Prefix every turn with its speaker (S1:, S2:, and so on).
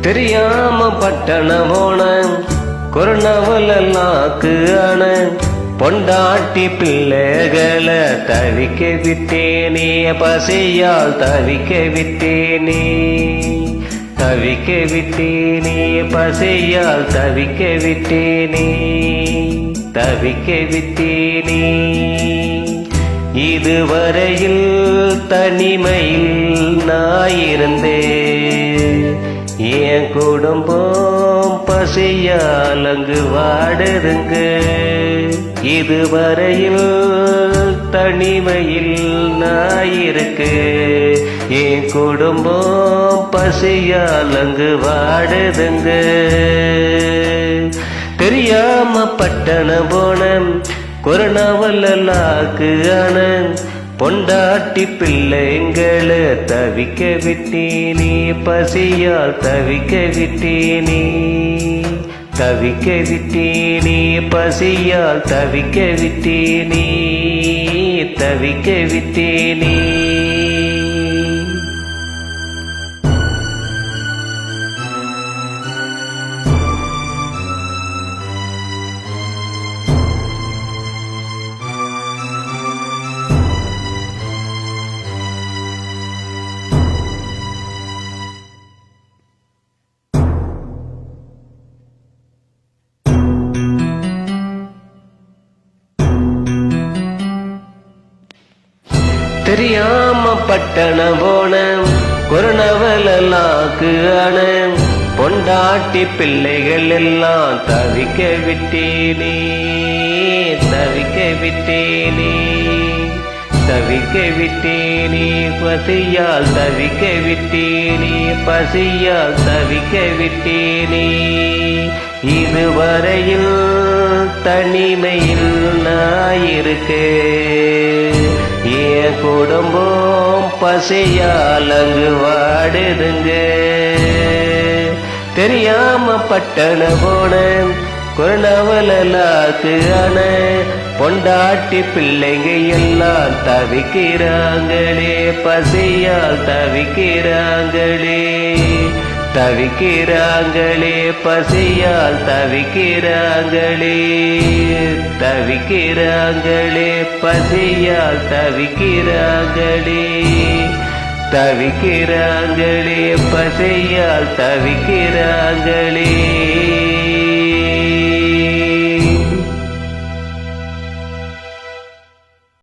S1: தெரியாம பட்டணம் போன கொரோனாவலாக்கு ஆன பொண்டாட்டி பிள்ளைகளை தவிக்க விட்டேனே, பசையால் தவிக்க விட்டேனே, தவிக்க விட்டேனே, பசையால் தவிக்க விட்டேனே, தவிக்க விட்டேனே. இதுவரையில் தனிமையில் நாயிருந்தேன், என் குடும்பம் பசியால் அங்கு வாடுதுங்க. இதுவரையில் தனிமையில் நாயிருக்கு, என் குடும்பம் பசியால் அங்கு வாடுதுங்க. தெரியாம பட்டணம் போன கொரோனாவலாக்கு ஆன பொண்டாட்டி பிள்ளைங்களை தவிக்க விட்டேனே, பசியால் தவிக்க விட்டேனே, தவிக்க விட்டேனே, பசியால் தவிக்க விட்டேனே, தவிக்க விட்டேனே. தெரியாம பட்டணம் போன கொரோனாவலாக்கு ஆன பொண்டாட்டி பிள்ளைகள் எல்லாம் தவிக்க விட்டேனே, தவிக்க விட்டேனே, தவிக்க விட்டேனே, பசியால் தவிக்க விட்டேனே, பசியால் தவிக்க விட்டேனே. இதுவரையில் தனிமையில் நாயிருக்கேன், என் குடும்பம் பசியால் அங்கு வாடுதுங்க. தெரியாம பட்டணம் போன கொரோனாவலாக்கு ஆன பொண்டாட்டி பிள்ளைங்க எல்லாம் தவிக்கிறாங்களே, பசியால் தவிக்கிறாங்களே, தவிக்கிறாங்களே, பசியால் தவிக்கிறாங்களே, தவிக்கிறாங்களே, பசியால் தவிக்கிறாங்களே, தவிக்கிறாங்களே, பசியால் தவிக்கிறாங்களே.